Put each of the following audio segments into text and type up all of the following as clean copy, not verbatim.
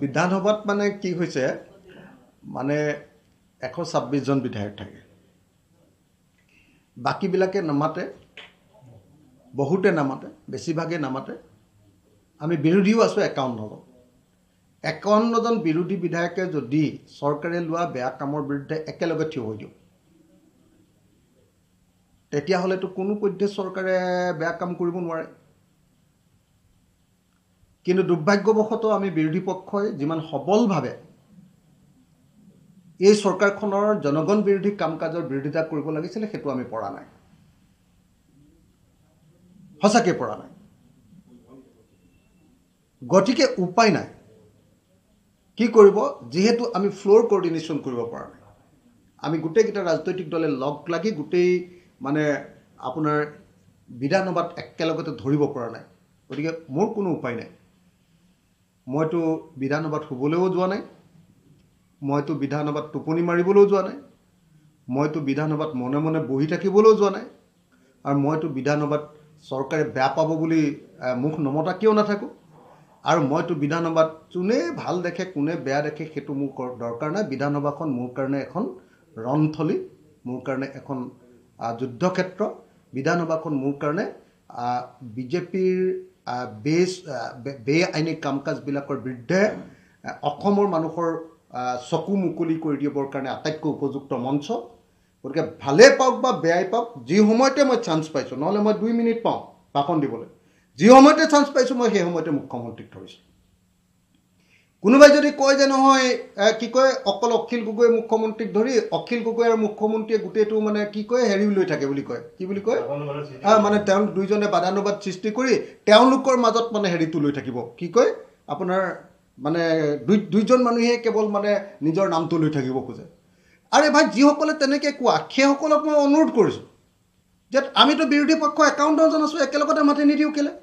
বিধানসভাত মানে কি হৈছে মানে 126 জন বিধায়ক থাকে বাকিবিলাকে নামাতে বহুতে নামাতে বেছিভাগে নামাতে আমি বিৰোধীও আছো 51 জন 51 জন বিৰোধী বিধায়কে যদি চৰকাৰে লোৱা বেয়া কামৰ বিৰুদ্ধে একেলগে থিয় হৈ দিও তেতিয়া হলে তো কোনো পদ্ধতি চৰকাৰে বেয়া কাম কৰিব নোৱাৰে কিন্তু দুৰ্ভাগ্যবশতঃ আমি বিৰোধী পক্ষই যিমান সবলভাৱে এই চৰকাৰখনৰ জনগণ বিৰোধী কামকাজৰ বিৰোধিতা কৰিব লাগিছিল হেতু আমি পৰা নাই হসাকে পৰা নাই গতিকে উপায় নাই কি কৰিব যেহেতু আমি ফ্লোৰ কোঅৰ্ডিনেশন কৰিব পৰা নাই আমি গুটেকিটা ৰাজনৈতিক দলে লগ লাগি গুটেই মানে আপোনাৰ বিধানসভাত একেলগতে ধৰিব পৰা নাই গতিকে মোৰ কোনো উপায় নাই মইতো বিধানসভাত শুবলৈও যোৱা নাই মইতো বিধানসভাত টোপনি মাৰিবলৈও যোৱা নাই মইতো বিধানসভাত মনে মনে বহি থাকিবলৈও যোৱা নাই আৰু মইতো বিধানসভাত চৰকাৰে বেয়া পাব বুলি মুখ নমতা কিয় নাথাকো আৰু মইতো বিধানসভাত কোনে ভাল দেখে কোনে বেয়া দেখে হেতু মোৰ দৰকাৰ নাই বিধানসভাখন মোৰ কাৰণে এখন ৰণথলী মোৰ কাৰণে এখন যুদ্ধক্ষেত্ৰ বিধানসভাখন মোৰ কাৰণে বিজেপিৰ বেআইনী কামকাজ বিলাকৰ বিৰুদ্ধে অসমৰ মানুহৰ চকু মুকলি কৰি দিবৰ কাৰণে আটাইতকৈ উপযুক্ত মঞ্চ গতিকে ভালে পাওক বা বেয়াই পাওক যি সময়তে মই চান্স পাইছো নহলে মই 2 মিনিট পাওঁ ভাষণ দিবলৈ যি সময়তে চান্স পাইছো মই সেই সময়তে মুখ্যমন্ত্ৰীক ধৰিছো কোনোবাই যদি কয় যে নহয় কি কয় অকল অখিল গগৈ মুখ্যমন্ত্ৰীক ধৰি অখিল গগৈ আৰু মুখ্যমন্ত্ৰীয়ে গুটেটো মানে কি কয় হেৰি লৈ থাকে বুলি কয় কি বুলি কয় মানে তেওঁ দুইজনে বাদানুবাদ সৃষ্টি কৰি তেওঁলোকৰ মাজত মানে হেৰিটো লৈ থাকিব কি কয় আপোনাৰ মানে দুইজন মানুহে কেৱল মানে নিজৰ নামটো লৈ থাকিব খোজে আৰে ভাই যিসকলে তেনেকে কোৱা সেইসকলক মই অনুৰোধ কৰিছো যে আমিতো বিৰোধী পক্ষ 51 জন আছো একেলগতে মাতি নিদিও কেলে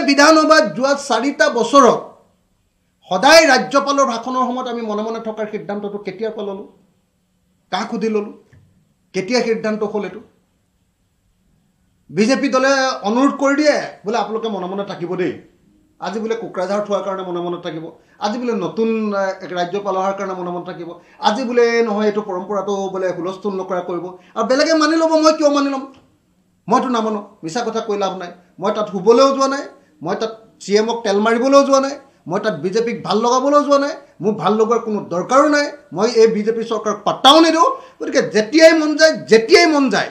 বিধানসভাত যোৱা 4টা বছৰত সদায় ৰাজ্যপালৰ ভাষণৰ সময়ত আমি মনে মনে থকাৰ সিদ্ধান্তটো কেতিয়া পাললো কাক সুধি ললো কেতিয়া সিদ্ধান্ত হলেটো বিজেপি দলে অনুৰোধ কৰি দিয়ে বোলে আপোনালোকে মনে মনে থাকিব দেই আজি বোলে কুকৰাঝাৰ থোৱাৰ কাৰণে মনে মনে থাকিব আজি বোলে নতুন ৰাজ্যপাল হোৱাৰ কাৰণে মনে মনে থাকিব আজি বোলে নহয় এটো পৰম্পৰাটো বোলে হুলস্থুল নকৰা কৰিব আৰু বেলেগে মানি ল'ব মই কিয় মানি ল'ম মইতো নামানো মিছা কথা কৈ লাভ নাই মই তাত হুবলৈও যোৱা নাই মই তাত সিএমক তেল মাৰিবলৈও যোৱা নাই মই তাত বিজেপিক ভাল লগাবলৈও যোৱা নাই মোৰ ভাল লগাৰ কোনো দৰকাৰো নাই মই এই বিজেপি চৰকাৰক পাত্তাও নিদিওঁ গতিকে যেতিয়াই মন যায়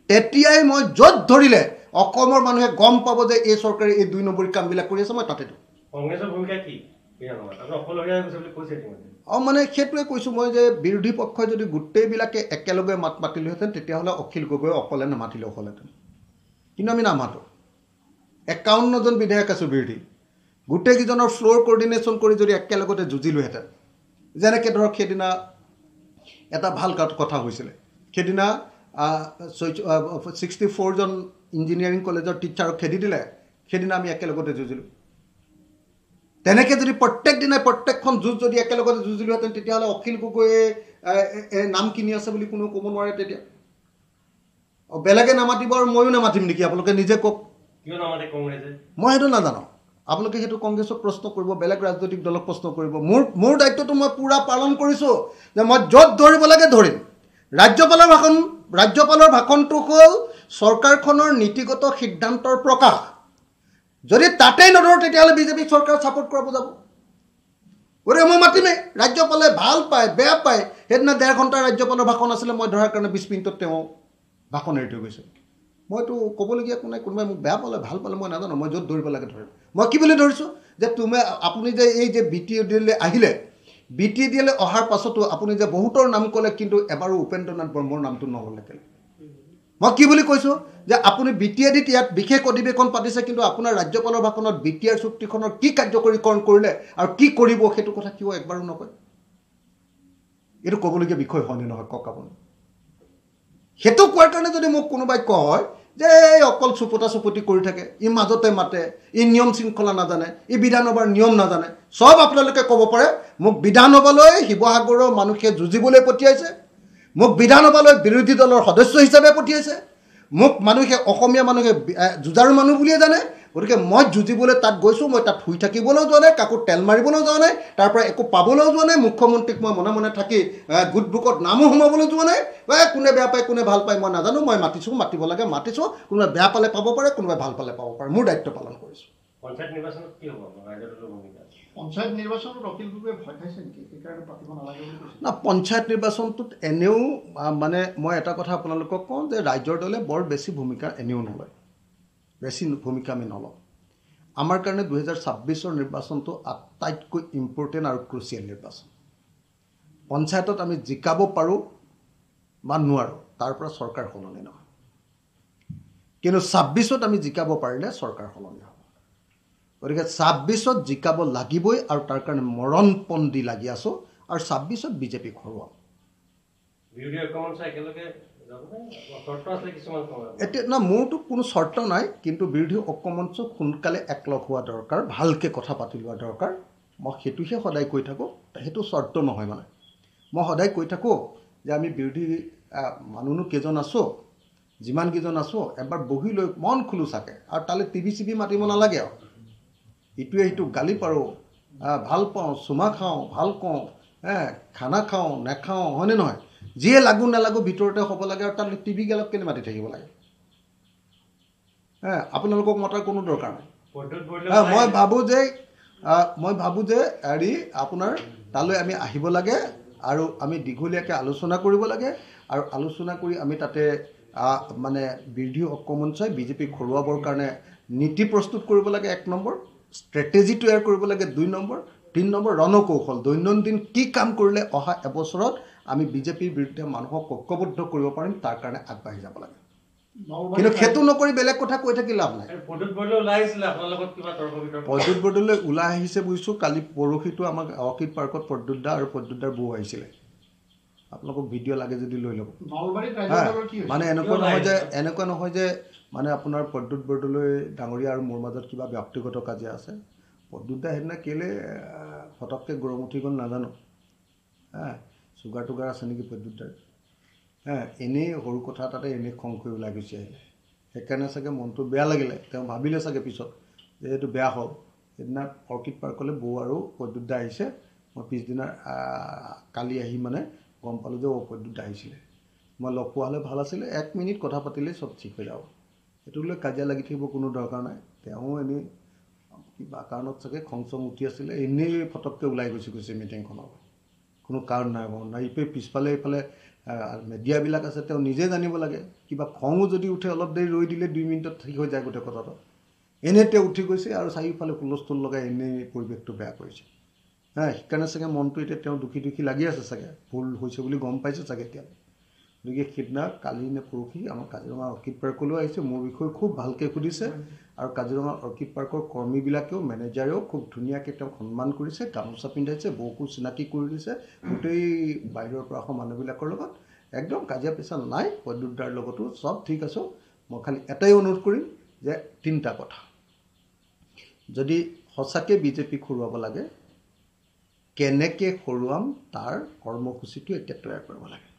তেতিয়াই মই য'ত ধৰিলে অসমৰ মানুহে গম পাব যে এই চৰকাৰে এই 2 নম্বৰী কামবিলাক কৰি আছে মই তাতে দিওঁ কংগ্ৰেছৰ ভূমিকা কি আপুনি অকলহৰীয়া হৈছে বুলি কৈছে মানে সেইটোৱে কৈছো মই যে বিৰোধী পক্ষই যদি গোটেইবিলাকে একেলগে মাতিলেহেঁতেন তেতিয়াহ'লে অখিল গগৈ অকলে নামাতিলে হ'লেহেঁতেন কিন্তু আমি নামাতো 51 জন বিধায়ক আছো বিৰোধী গোটেইকেইজনৰ ফ্লোৰ কোঅৰ্ডিনেশন কৰি যদি একেলগতে যুঁজিলোহেঁতেন যেনেকৈ ধৰক সেইদিনা এটা ভাল কথা হৈছিলে সেইদিনা 64 জন ইঞ্জিনিয়াৰিং কলেজৰ টিচাৰক খেদি দিলে সেইদিনা আমি একেলগতে যুঁজিলো তেনেকে যদি প্ৰত্যেক দিনাই প্ৰত্যেকখন যুঁজ যদি একেলগতে যুঁজিলোহেঁতেন তেতিয়াহ'লে অখিল গগৈয়ে নাম কিনি আছে বুলি কোনো ক'ব নোৱাৰে তেতিয়া বেলেগে নামাতিব আৰু ময়ো নামাতিম নেকি আপোনালোকে নিজে কওক কিয় নামাতে কংগ্ৰেছে মই সেইটো নাজানো আপোনালোকে সেইটো কংগ্ৰেছক প্ৰশ্ন কৰিব বেলেগ ৰাজনৈতিক দলক প্ৰশ্ন কৰিব মোৰ দায়িত্বটো মই পুৰা পালন কৰিছো যে মই য'ত ধৰিব লাগে ধৰিম ৰাজ্যপালৰ ভাষণটো হ'ল চৰকাৰখনৰ নীতিগত সিদ্ধান্তৰ প্ৰকাশ যদি তাতেই নধৰো তেতিয়াহ'লে বিজেপি চৰকাৰ ছাপোৰ্ট কৰা বুজাব ওৰে মই মাতিমেই ৰাজ্যপালে ভাল পায় বেয়া পায় সেইদিনা 1.5 ঘণ্টা ৰাজ্যপালৰ ভাষণ আছিলে মই ধৰাৰ কাৰণে 20 মিনিটত তেওঁ ভাষণ এৰি থৈ গৈছে মইতো ক'বলগীয়া কোনোবাই মোক বেয়া পালে ভাল পালে মই নাজানো মই য'ত ধৰিব লাগে ধৰিম মই কি বুলি ধৰিছো যে আপুনি যে এই যে BTDL আহিলে BTDL অহাৰ পাছতো আপুনি যে বহুতৰ নাম ক'লে কিন্তু এবাৰো উপেন্দ্ৰনাথ বৰ্মাৰ নামটো নহ'লে কেলে মই কি বুলি কৈছো যে আপুনি BTADত ইয়াত বিশেষ অধিৱেশন পাতিছে কিন্তু আপোনাৰ ৰাজ্যপালৰ ভাষণত BTR চুক্তিখনৰ কি কাৰ্যকৰীকৰণ কৰিলে আৰু কি কৰিব সেইটো কথা কিয় একবাৰো নকয় এটো ক'বলগীয়া বিষয় হয়নে নহয় কওক আপুনি হেতু কোৱাৰ কাৰণে যদি মোক কোনোবাই কয় যে অকল চুপতি কৰি থাকে ই মাজতে মাতে ই নিয়ম শৃংখলা নাজানে ই বিধানসভাৰ নিয়ম নাজানে সব আপোনালোকে ক'ব পাৰে মোক বিধানসভালৈ শিৱসাগৰৰ মানুহে যুঁজিবলৈ পঠিয়াইছে মোক বিধানসভালৈ বিৰোধী দলৰ সদস্য হিচাপে পঠিয়াইছে মোক মানুহে অসমীয়া মানুহে যুঁজাৰু মানুহ বুলিয়ে জানে গতিকে মই যুঁজিবলৈ তাত গৈছোঁ, মই তাত শুই থাকিবলৈও যোৱা নাই, কাকো তেল মাৰিবলৈও যোৱা নাই, তাৰ পৰা একো পাবলৈও যোৱা নাই, মুখ্যমন্ত্ৰীক মই মনে মনে থাকি গুড বুকত নামো সোমাবলৈ যোৱা নাই। কোনে বেয়া পায় কোনে ভাল পায় মই নাজানো, মই মাতিছোঁ, মাতিব লাগে মাতিছোঁ, কোনোবাই বেয়া পালে পাব পাৰে, কোনোবাই ভাল পালে পাব পাৰে, মোৰ দায়িত্ব পালন কৰিছোঁ। পঞ্চায়ত নিৰ্বাচনত কি হ'ব ৰাইজৰ দলৰ ভূমিকা? পঞ্চায়ত নিৰ্বাচনত অখিল গগৈয়ে ভয় খাইছে নেকি, সেইকাৰণে পাতিব নালাগে বুলি কৈছে? না, পঞ্চায়ত নিৰ্বাচনটোত এনেও মানে মই এটা কথা আপোনালোকক কওঁ যে ৰাইজৰ দলে বৰ বেছি ভূমিকা এনেও নলয়, বেছি ভূমিকা আমি নলওঁ। আমাৰ কাৰণে 2026 নিৰ্বাচনটো আটাইতকৈ ইম্পৰ্টেণ্ট আৰু ক্ৰুচিয়েল নিৰ্বাচন। পঞ্চায়তত আমি জিকাব পাৰোঁ বা নোৱাৰোঁ, তাৰ পৰা চৰকাৰ সলনি নহয়, কিন্তু 26ত আমি জিকাব পাৰিলে চৰকাৰ সলনি হ'ব। গতিকে 26ত জিকাব লাগিবই, আৰু তাৰ কাৰণে মৰণপণ দি লাগি আছোঁ, আৰু 26ত বিজেপিক হৰুৱাম। বিৰোধী ঐক্যমঞ্চ একেলগে চৰ্ত আছে কিছুমান সময় এতিয়া না, মোৰতো কোনো চৰ্ত নাই, কিন্তু বিৰোধী ঐক্যমঞ্চ সোনকালে একলগ হোৱা দৰকাৰ, ভালকৈ কথা পাতি লোৱা দৰকাৰ। মই সেইটোহে সদায় কৈ থাকোঁ, সেইটো চৰ্ত নহয়। মানে মই সদায় কৈ থাকোঁ যে আমি বিৰোধী মানুহনো কেইজন আছোঁ, যিমানকেইজন আছোঁ এবাৰ বহি লৈ মন খোলোচাকৈ, আৰু তালৈ টিভি চিভি মাতিব নালাগে। আৰু ইটোৱে সিটোক গালি পাৰোঁ, ভাল পাওঁ, চুমা খাওঁ, ভাল কওঁ, খানা খাওঁ নেখাওঁ, হয়নে নহয়? যিয়ে লাগো নালাগো ভিতৰতে হ'ব লাগে, আৰু তাত টিভি গেলক কেলৈ মাতি থাকিব লাগে? আপোনালোকক মতাৰ কোনো দৰকাৰ নাই। মই ভাবোঁ যে হেৰি আপোনাৰ তালৈ আমি আহিব লাগে, আৰু আমি দীঘলীয়াকৈ আলোচনা কৰিব লাগে, আৰু আলোচনা কৰি আমি তাতে মানে বিৰোধী ঐক্যমঞ্চই বিজেপিক হৰুৱাবৰ কাৰণে নীতি প্ৰস্তুত কৰিব লাগে, 1 নম্বৰ, ষ্ট্ৰেটেজি তৈয়াৰ কৰিব লাগে 2 নম্বৰ, 3 নম্বৰ ৰণকৌশল, দৈনন্দিন কি কাম কৰিলে অহা এবছৰত আমি বিজেপিৰ বিৰুদ্ধে মানুহক ঐক্যবদ্ধ কৰিব পাৰিম, তাৰ কাৰণে আগবাঢ়ি যাব লাগে। কিন্তু সেইটো নকৰি বেলেগ কথা কৈ থাকি লাভ নাই। প্ৰদ্যুৎ বৰদলৈ ওলাই আহিছিলে আপোনাৰ লগত কিবা তৰ্ক বিতৰ্ক? প্ৰদ্যুৎ বৰদলৈ ওলাই আহিছে বুজিছোঁ, কালি পৰহিটো আমাক অৰ্কিড পাৰ্কত প্ৰদ্যুৎ দা আৰু প্ৰদ্যুৎ দাৰ বৌ আহিছিলে। আপোনালোকক ভিডিঅ' লাগে যদি লৈ ল'ব। মানে এনেকুৱা নহয় যে মানে আপোনাৰ প্ৰদ্যুৎ বৰদলৈ ডাঙৰীয়া আৰু মোৰ মাজত কিবা ব্যক্তিগত কাজিয়া আছে। প্ৰদ্যুৎ দা সেইদিনা কেলৈ ফটককৈ গৰম উঠি গ'ল নাজানো। চুগাৰ টুগাৰ আছে নেকি প্ৰদ্যুৎ দাৰ? এনেই সৰু কথা এটাতে এনেই খং কৰি ওলাই গুচি আহিলে, সেইকাৰণে চাগে মনটো বেয়া লাগিলে। তেওঁ ভাবিলে চাগে পিছত যে এইটো বেয়া হ'ল। সেইদিনা অৰ্কিড পাৰ্কলৈ বৌ আৰু প্ৰদ্যুৎ দা আহিছে। মই পিছদিনা কালি আহি মানে গম পালোঁ যে প্ৰদ্যুৎ দা আহিছিলে। মই লগ পোৱা হ'লে ভাল আছিলে, 1 মিনিট কথা পাতিলেই চব ঠিক হৈ যাব। সেইটো লৈ কাজিয়া লাগি থাকিব কোনো দৰকাৰ নাই। তেওঁ এনেই কিবা কাৰণত চাগে খং চং উঠি আছিলে, এনেই ফটককৈ ওলাই গৈছে মিটিংখনৰ, কোনো কাৰণ নাই বাৰু নাই। পিছফালে এইফালে মিডিয়াবিলাক আছে, তেওঁ নিজে জানিব লাগে। কিবা খঙো যদি উঠে অলপ দেৰি ৰৈ দিলে 2 মিনিটত ঠিক হৈ যায় গোটেই কথাটো। এনেই তেওঁ উঠি গৈছে আৰু চাৰিওফালে হুলস্থুল লগাই এনেই পৰিৱেশটো বেয়া কৰিছে। সেইকাৰণে চাগে মনটো এতিয়া তেওঁ দুখী লাগি আছে চাগে, ভুল হৈছে বুলি গম পাইছে চাগে এতিয়া। গতিকে সেইদিনা কালি নে পৰহি আমাৰ কাজিৰঙা অৰ্কিড পাৰ্কলৈ আহিছে, মোৰ বিষয়ে খুব ভালকৈ সুধিছে, আৰু কাজিৰঙা অৰ্কিড পাৰ্কৰ কৰ্মীবিলাকেও মেনেজাৰেও খুব ধুনীয়াকৈ তেওঁক সন্মান কৰিছে, গামোচা পিন্ধাইছে, বৌকো চিনাকি কৰি দিছে গোটেই বাহিৰৰ পৰা অহা মানুহবিলাকৰ লগত। একদম কাজিয়া পেচাল নাই, প্ৰদ্যুৎ দাৰ লগতো চব ঠিক আছোঁ। মই খালি এটাই অনুৰোধ কৰিম যে 3টা কথা, যদি সঁচাকৈ বিজেপিক হৰুৱাব লাগে, কেনেকৈ হৰুৱাম তাৰ কৰ্মসূচীটো এতিয়া তৈয়াৰ কৰিব লাগে।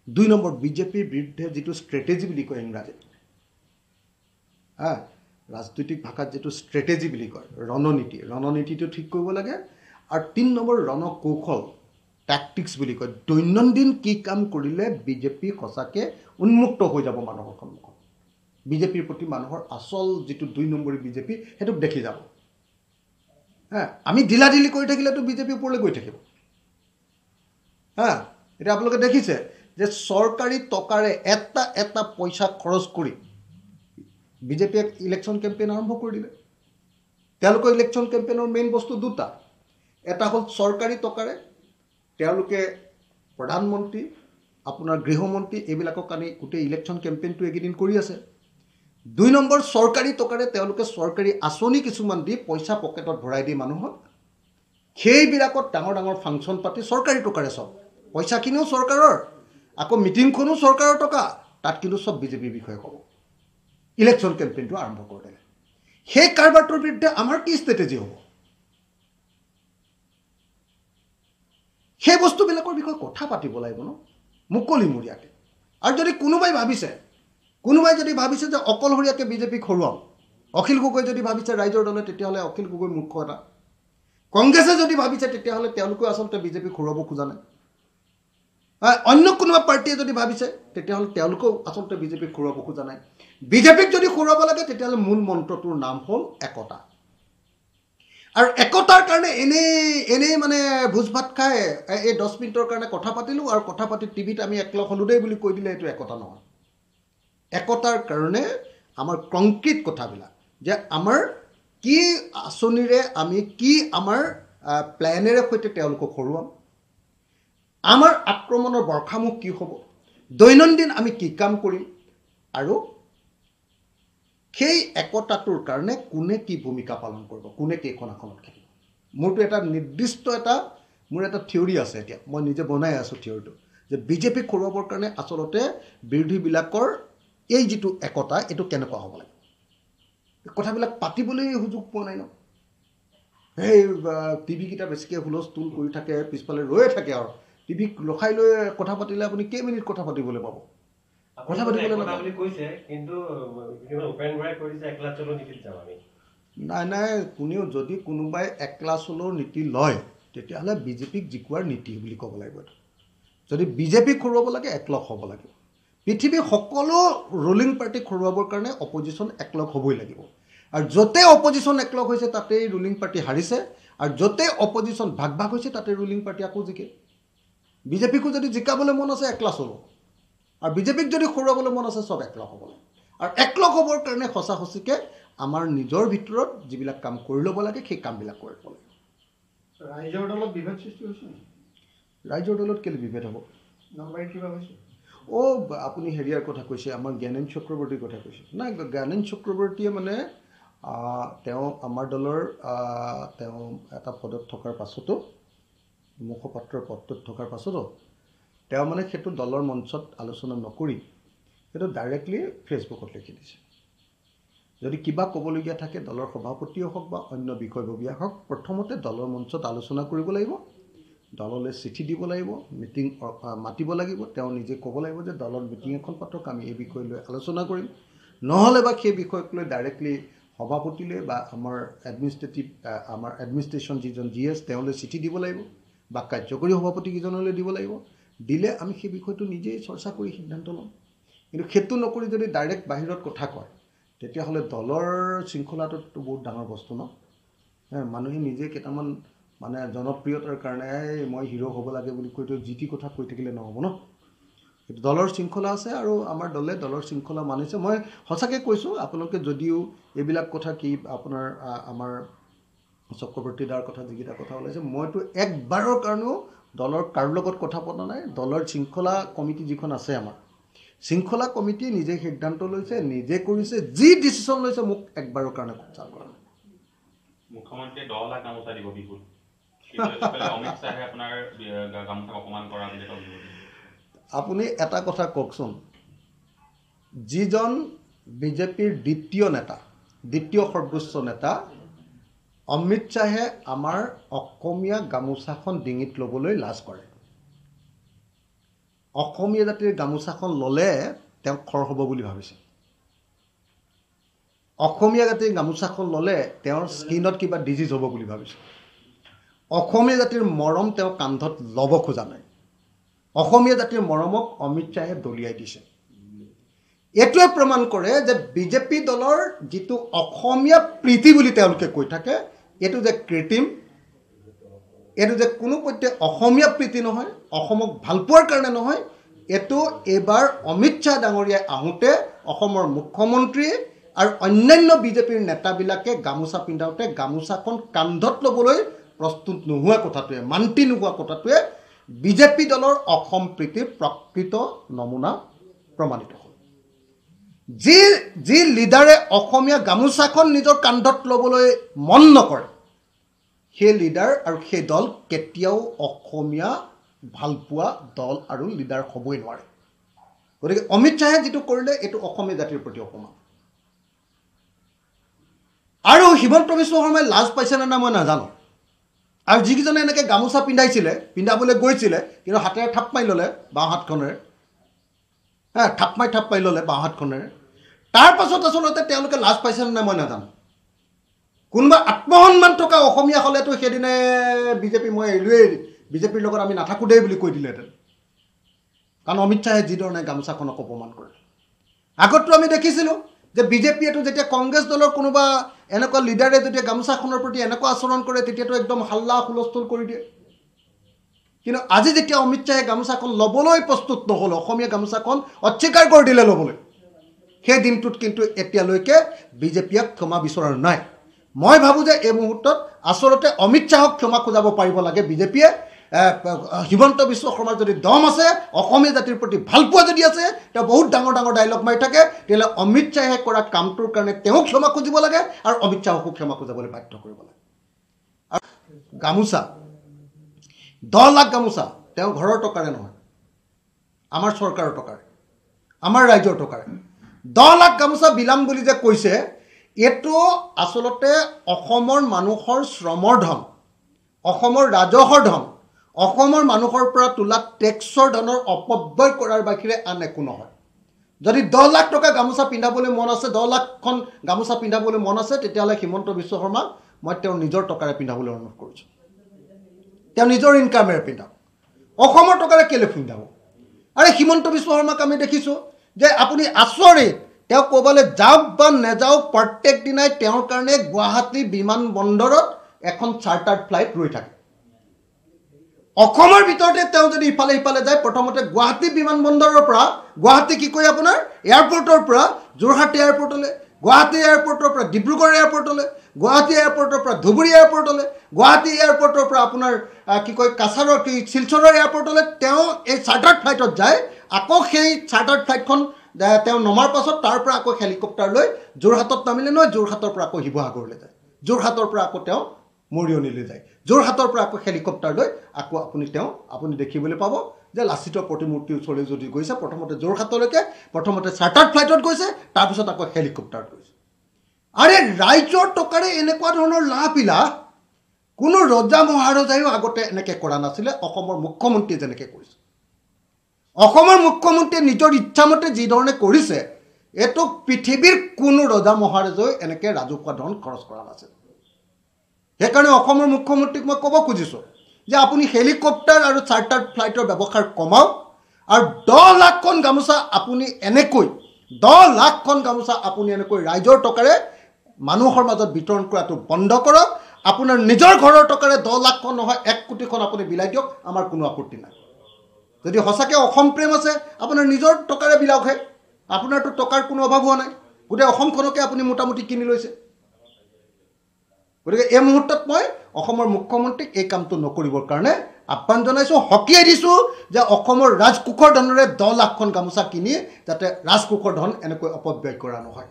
2 নম্বৰ, বিজেপিৰ বিৰুদ্ধে যিটো ষ্ট্ৰেটেজি বুলি কয় ইংৰাজীত, ৰাজনৈতিক ভাষাত যিটো ষ্ট্ৰেটেজি বুলি কয়, ৰণনীতিটো ঠিক কৰিব লাগে। আৰু 3 নম্বৰ, ৰণকৌশল, টেকটিক্স বুলি কয়, দৈনন্দিন কি কাম কৰিলে বিজেপি সঁচাকৈ উন্মুক্ত হৈ যাব মানুহৰ সন্মুখত, বিজেপিৰ প্ৰতি মানুহৰ আচল যিটো 2 নম্বৰী বিজেপি সেইটোক দেখি যাব। আমি ঢিলাঢিলি কৰি থাকিলেতো বিজেপি ওপৰলৈ গৈ থাকিব। এতিয়া আপোনালোকে দেখিছে যে চৰকাৰী টকাৰে এটা পইচা খৰচ কৰি বিজেপিয়ে ইলেকশ্যন কেম্পেইন আৰম্ভ কৰি দিলে। তেওঁলোকৰ ইলেকশ্যন কেম্পেইনৰ মেইন বস্তু 2টা। এটা হ'ল চৰকাৰী টকাৰে তেওঁলোকে প্ৰধানমন্ত্ৰী, আপোনাৰ গৃহমন্ত্ৰী এইবিলাকক আনি গোটেই ইলেকশ্যন কেম্পেইনটো এইকেইদিন কৰি আছে। 2 নম্বৰ, চৰকাৰী টকাৰে তেওঁলোকে চৰকাৰী আঁচনি কিছুমান দি পইচা পকেটত ভৰাই দি মানুহক সেইবিলাকত ডাঙৰ ডাঙৰ ফাংচন পাতি চৰকাৰী টকাৰে, চব পইচাখিনিও চৰকাৰৰ, আকৌ মিটিংখনো চৰকাৰৰ টকা, তাত কিন্তু চব বিজেপিৰ বিষয়ে ক'ব। ইলেকশ্যন কেম্পেইনটো আৰম্ভ কৰি দিলে। সেই কাৰবাৰটোৰ বিৰুদ্ধে আমাৰ কি ষ্ট্ৰেটেজি হ'ব? সেই বস্তুবিলাকৰ বিষয়ে কথা পাতিব লাগিব ন, মুকলিমূৰীয়াকৈ। আৰু যদি কোনোবাই যদি ভাবিছে যে অকলশৰীয়াকৈ বিজেপিক হৰুৱাম, অখিল গগৈ যদি ভাবিছে ৰাইজৰ দলে তেতিয়াহ'লে অখিল গগৈ মূৰ্খ এটা কংগ্ৰেছে যদি ভাবিছে তেতিয়াহ'লে তেওঁলোকে আচলতে বিজেপিক হৰুৱাব খোজা নাই অন্য কোনোবা পাৰ্টিয়ে যদি ভাবিছে তেতিয়াহ'লে তেওঁলোকেও আচলতে বিজেপিক হৰুৱাব খোজা নাই বিজেপিক যদি হৰুৱাব লাগে তেতিয়াহ'লে মূল মন্ত্ৰটোৰ নাম হ'ল একতা আৰু একতাৰ কাৰণে এনেই মানে ভোজ ভাত খাই এই 10 মিনিটৰ কাৰণে কথা পাতিলোঁ আৰু কথা পাতি টিভিত আমি একলগ হ'লো দেই বুলি কৈ দিলে এইটো একতা নহয় একতাৰ কাৰণে আমাৰ কংক্ৰিট কথাবিলাক যে আমাৰ কি আঁচনিৰে আমি কি আমাৰ প্লেনেৰে সৈতে তেওঁলোকক হৰুৱাম আমাৰ আক্ৰমণৰ বৰ্ষামুখ কি হ'ব দৈনন্দিন আমি কি কাম কৰিম আৰু সেই একতাটোৰ কাৰণে কোনে কি ভূমিকা পালন কৰিব কোনে কেইখন আসনত খেলিব মোৰটো এটা নিৰ্দিষ্ট মোৰ এটা থিয়ৰী আছে এতিয়া মই নিজে বনাই আছোঁ থিয়ৰীটো যে বিজেপিক হৰুৱাবৰ কাৰণে আচলতে বিৰোধীবিলাকৰ এই যিটো একতা এইটো কেনেকুৱা হ'ব লাগে কথাবিলাক পাতিবলৈ সুযোগ পোৱা নাই ন সেই টিভিকেইটা বেছিকৈ হুলস্থুল কৰি থাকে পিছফালে ৰৈয়ে থাকে আৰু টিভিক ৰখাই লৈ কথা পাতিলে আপুনি কেইমিনিট কথা পাতিবলৈ পাব কথা পাতিবলৈ নাই কোনেও যদি কোনোবাই একলা চলৰ নীতি লয় তেতিয়াহ'লে বিজেপিক জিকোৱাৰ নীতি বুলি ক'ব লাগিব যদি বিজেপিক হৰুৱাব লাগে একলগ হ'ব লাগিব পৃথিৱীৰ সকলো ৰুলিং পাৰ্টিক হৰুৱাবৰ কাৰণে অপজিশ্যন একলগ হ'বই লাগিব আৰু য'তে অপজিশ্যন একলগ হৈছে তাতেই ৰুলিং পাৰ্টি হাৰিছে আৰু য'তে অপজিশ্যন ভাগ ভাগ হৈছে তাতে ৰুলিং পাৰ্টি আকৌ জিকে বিজেপিকো যদি জিকাবলৈ মন আছে একলা চলো আৰু বিজেপিক যদি হৰুৱাবলৈ মন আছে চব একলগ হ'ব লাগে আৰু একলগ হ'বৰ কাৰণে সঁচা সঁচিকৈ আমাৰ নিজৰ ভিতৰত যিবিলাক কাম কৰি ল'ব লাগে সেই কামবিলাক কৰি ল'ব লাগে ৰাইজৰ দলত বিভেদ সৃষ্টি হৈছে ৰাইজৰ দলত কেলৈ বিভেদ হ'ব নলবাৰীত কিবা হৈছে আপুনি হেৰিয়াৰ কথা কৈছে আমাৰ জ্ঞানেন চক্ৰৱৰ্তীৰ কথা কৈছে নাই জ্ঞানেন চক্ৰৱৰ্তীয়ে মানে তেওঁ আমাৰ দলৰ তেওঁ এটা পদত থকাৰ পাছতো মুখপাত্ৰৰ পদটোত থকাৰ পাছতো তেওঁ মানে সেইটো দলৰ মঞ্চত আলোচনা নকৰি সেইটো ডাইৰেক্টলি ফেচবুকত লিখি দিছে যদি কিবা ক'বলগীয়া থাকে দলৰ সভাপতিয়ে হওক বা অন্য বিষয়ববীয়া হওক প্ৰথমতে দলৰ মঞ্চত আলোচনা কৰিব লাগিব দললৈ চিঠি দিব লাগিব মিটিং মাতিব লাগিব তেওঁ নিজে ক'ব লাগিব যে দলৰ মিটিং এখন পাতক আমি এই বিষয় লৈ আলোচনা কৰিম নহ'লে বা সেই বিষয়ক লৈ ডাইৰেক্টলি সভাপতিলৈ বা আমাৰ এডমিনিষ্ট্ৰেশ্যন যিজন GS তেওঁলৈ চিঠি দিব লাগিব বা কাৰ্যকৰী সভাপতিকেইজনলৈ দিব লাগিব দিলে আমি সেই বিষয়টো নিজেই চৰ্চা কৰি সিদ্ধান্ত ল'ম কিন্তু সেইটো নকৰি যদি ডাইৰেক্ট বাহিৰত কথা কয় তেতিয়াহ'লে দলৰ শৃংখলাটোতো বহুত ডাঙৰ বস্তু ন মানুহে নিজে কেইটামান মানে জনপ্ৰিয়তাৰ কাৰণে মই হিৰো হ'ব লাগে বুলি কৈতো যি টি কথা কৈ থাকিলে নহ'ব ন কিন্তু দলৰ শৃংখলা আছে আৰু আমাৰ দলে দলৰ শৃংখলা মানিছে মই সঁচাকৈ কৈছোঁ আপোনালোকে যদিও এইবিলাক কথা কি আপোনাৰ আমাৰ চক্ৰৱৰ্তী দাৰ কথা যিকেইটা কথা ওলাইছে মইতো একবাৰৰ কাৰণেও দলৰ কাৰো লগত কথা পতা নাই দলৰ শৃংখলা কমিটি যিখন আছে আমাৰ শৃংখলা কমিটিয়ে নিজে সিদ্ধান্ত লৈছে নিজে কৰিছে যি ডিচিশ্যন লৈছে মোক একবাৰৰ কাৰণে কনচাল্ট কৰা নাই মুখ্যমন্ত্ৰীয়ে 10 লাখ গামোচা দিব বিহুত অমিত শ্বাহে আপোনাৰ গামোচা অপমান কৰা বুলি আপুনি এটা কথা কওকচোন যিজন বিজেপিৰ দ্বিতীয় সৰ্বোচ্চ নেতা অমিত শ্বাহে আমাৰ অসমীয়া গামোচাখন ডিঙিত ল'বলৈ লাজ কৰে অসমীয়া জাতিৰ গামোচাখন ল'লে তেওঁ খৰ হ'ব বুলি ভাবিছে অসমীয়া জাতিৰ গামোচাখন ল'লে তেওঁৰ স্কিনত কিবা ডিজিজ হ'ব বুলি ভাবিছে অসমীয়া জাতিৰ মৰম তেওঁ কান্ধত ল'ব খোজা নাই অসমীয়া জাতিৰ মৰমক অমিত শ্বাহে দলিয়াই দিছে এইটোৱে প্ৰমাণ কৰে যে বিজেপি দলৰ যিটো অসমীয়া প্ৰীতি বুলি তেওঁলোকে কৈ থাকে এইটো যে কৃত্ৰিম এইটো যে কোনো পধ্যে অসমীয়া প্ৰীতি নহয় অসমক ভাল পোৱাৰ কাৰণে নহয় এইটো এইবাৰ অমিত শ্বাহ ডাঙৰীয়াই আহোঁতে অসমৰ মুখ্যমন্ত্ৰী আৰু অন্যান্য বিজেপিৰ নেতাবিলাকে গামোচা পিন্ধাওঁতে গামোচাখন কান্ধত ল'বলৈ প্ৰস্তুত নোহোৱা কথাটোৱে মান্তি নোহোৱা কথাটোৱে বিজেপি দলৰ অসম প্ৰীতিৰ প্ৰকৃত নমুনা প্ৰমাণিত হ'ল যি লিডাৰে অসমীয়া গামোচাখন নিজৰ কান্ধত ল'বলৈ মন নকৰে সেই লিডাৰ আৰু সেই দল কেতিয়াও অসমীয়া ভালপোৱা দল আৰু লিডাৰ হ'বই নোৱাৰে গতিকে অমিত শ্বাহে যিটো কৰিলে এইটো অসমীয়া জাতিৰ প্ৰতি অপমান আৰু হিমন্ত বিশ্ব শৰ্মাই লাজ পাইছেনে নাই মই নাজানো আৰু যিকেইজনে এনেকৈ গামোচা পিন্ধাবলৈ গৈছিলে কিন্তু হাতেৰে থাপ মাৰি ল'লে বাওঁ হাতখনেৰে থাপ মাৰি ল'লে বাওঁ হাতখনেৰে তাৰ পাছত আচলতে তেওঁলোকে লাজ পাইছে নে মই নাজানো কোনোবা আত্মসন্মান থকা অসমীয়া হ'লেতো সেইদিনে বিজেপি মই এৰিলোৱেই বিজেপিৰ লগত আমি নাথাকোঁ দেই বুলি কৈ দিলেহেঁতেন কাৰণ অমিত শ্বাহে যিধৰণে গামোচাখনক অপমান কৰে আগততো আমি দেখিছিলোঁ যে বিজেপিয়েতো যেতিয়া কংগ্ৰেছ দলৰ কোনোবা এনেকুৱা লিডাৰে যেতিয়া গামোচাখনৰ প্ৰতি এনেকুৱা আচৰণ কৰে তেতিয়াতো একদম হাল্লা হুলস্থুল কৰি দিয়ে কিন্তু আজি যেতিয়া অমিত শ্বাহে গামোচাখন ল'বলৈ প্ৰস্তুত নহ'ল অসমীয়া গামোচাখন অস্বীকাৰ কৰি দিলে ল'বলৈ সেই দিনটোত কিন্তু এতিয়ালৈকে বিজেপিয়ে ক্ষমা বিচৰাৰ নাই মই ভাবোঁ যে এই মুহূৰ্তত আচলতে অমিত শ্বাহক ক্ষমা খোজাব পাৰিব লাগে বিজেপিয়ে হিমন্ত বিশ্ব শৰ্মাৰ যদি দম আছে অসমীয়া জাতিৰ প্ৰতি ভালপোৱা যদি আছে তেওঁ বহুত ডাঙৰ ডাঙৰ ডাইলগ মাৰি থাকে তেতিয়াহ'লে অমিত শ্বাহে কৰা কামটোৰ কাৰণে তেওঁক ক্ষমা খুজিব লাগে আৰু অমিত শ্বাহকো ক্ষমা খুজাবলৈ বাধ্য কৰিব লাগে আৰু গামোচা 10 লাখ গামোচা তেওঁ ঘৰৰ টকাৰে নহয় আমাৰ চৰকাৰৰ টকাৰে আমাৰ ৰাজ্যৰ টকাৰে 10 লাখ গামোচা বিলাম বুলি যে কৈছে এইটো আচলতে অসমৰ মানুহৰ শ্ৰমৰ ধন অসমৰ ৰাজহৰ ধন অসমৰ মানুহৰ পৰা তোলা টেক্সৰ ধনৰ অপব্যয় কৰাৰ বাহিৰে আন একো নহয় যদি 10 লাখ টকা গামোচা পিন্ধাবলৈ মন আছে 10 লাখখন গামোচা পিন্ধাবলৈ মন আছে তেতিয়াহ'লে হিমন্ত বিশ্ব শৰ্মাক মই তেওঁৰ নিজৰ টকাৰে পিন্ধাবলৈ অনুৰোধ কৰিছোঁ তেওঁ নিজৰ ইনকামেৰে পিন্ধাওক অসমৰ টকাৰে কেলে পিন্ধাব আৰে হিমন্ত বিশ্ব শৰ্মাক আমি দেখিছোঁ যে আপুনি আচৰিত তেওঁ ক'বলৈ যাওক বা নেযাওক প্ৰত্যেক দিনাই তেওঁৰ কাৰণে গুৱাহাটী বিমান বন্দৰত এখন চাৰ্টাৰ্ড ফ্লাইট ৰৈ থাকে অসমৰ ভিতৰতে তেওঁ যদি ইফালে ইফালে যায় প্ৰথমতে গুৱাহাটী বিমান বন্দৰৰ পৰা গুৱাহাটী কি কয় আপোনাৰ এয়াৰপৰ্টৰ পৰা যোৰহাট এয়াৰপৰ্টলৈ গুৱাহাটী এয়াৰপৰ্টৰ পৰা ডিব্ৰুগড় এয়াৰপৰ্টলৈ গুৱাহাটী এয়াৰপৰ্টৰ পৰা ধুবুৰী এয়াৰপৰ্টলৈ গুৱাহাটী এয়াৰপৰ্টৰ পৰা আপোনাৰ কি কয় কাছাৰৰ কি শিলচৰৰ এয়াৰপৰ্টলৈ তেওঁ এই চাৰ্টাৰ্ড ফ্লাইটত যায় আকৌ সেই চাৰ্টাৰ্ড ফ্লাইটখন তেওঁ নমাৰ পাছত তাৰ পৰা আকৌ হেলিকপ্টাৰ লৈ যোৰহাটত নামিলে নহয় যোৰহাটৰ পৰা আকৌ শিৱসাগৰলৈ যায় যোৰহাটৰ পৰা আকৌ তেওঁ মৰিয়নিলৈ যায় যোৰহাটৰ পৰা আকৌ হেলিকপ্টাৰ লৈ আকৌ আপুনি দেখিবলৈ পাব যে লাচিতৰ প্ৰতিমূৰ্তিৰ ওচৰলৈ যদি গৈছে প্ৰথমতে যোৰহাটলৈকে প্ৰথমতে চাৰ্টাৰ্ড ফ্লাইটত গৈছে তাৰপিছত আকৌ হেলিকপ্টাৰত গৈছে আৰে ৰাইজৰ টকাৰে এনেকুৱা ধৰণৰ লাভবিলাক কোনো ৰজা মহাৰজাইও আগতে এনেকৈ কৰা নাছিলে অসমৰ মুখ্যমন্ত্ৰীয়ে যেনেকৈ কৰিছে অসমৰ মুখ্যমন্ত্ৰীয়ে নিজৰ ইচ্ছামতে যিধৰণে কৰিছে এইটো পৃথিৱীৰ কোনো ৰজা মহাৰজাইও এনেকৈ ৰাজহুৱা ধন খৰচ কৰা নাছিল সেইকাৰণে অসমৰ মুখ্যমন্ত্ৰীক মই ক'ব খুজিছোঁ যে আপুনি হেলিকপ্টাৰ আৰু চাৰ্টাৰ্ড ফ্লাইটৰ ব্যৱহাৰ কমাওক আৰু 10 লাখখন গামোচা আপুনি এনেকৈ 10 লাখখন গামোচা আপুনি এনেকৈ ৰাইজৰ টকাৰে মানুহৰ মাজত বিতৰণ কৰাটো বন্ধ কৰক আপোনাৰ নিজৰ ঘৰৰ টকাৰে 10 লাখখন নহয় 1 কোটিখন আপুনি বিলাই দিয়ক আমাৰ কোনো আপত্তি নাই যদি সঁচাকৈ অসম প্ৰেম আছে আপোনাৰ নিজৰ টকাৰে বিলাওকহে আপোনাৰতো টকাৰ কোনো অভাৱ হোৱা নাই গোটেই অসমখনকে আপুনি মোটামুটি কিনি লৈছে গতিকে এই মুহূৰ্তত মই অসমৰ মুখ্যমন্ত্ৰীক এই কামটো নকৰিবৰ কাৰণে আহ্বান জনাইছোঁ সকীয়াই দিছোঁ যে অসমৰ ৰাজকোষৰ ধনেৰে 10 লাখখন গামোচা কিনি যাতে ৰাজকোষৰ ধন এনেকৈ অপব্যয় কৰা নহয়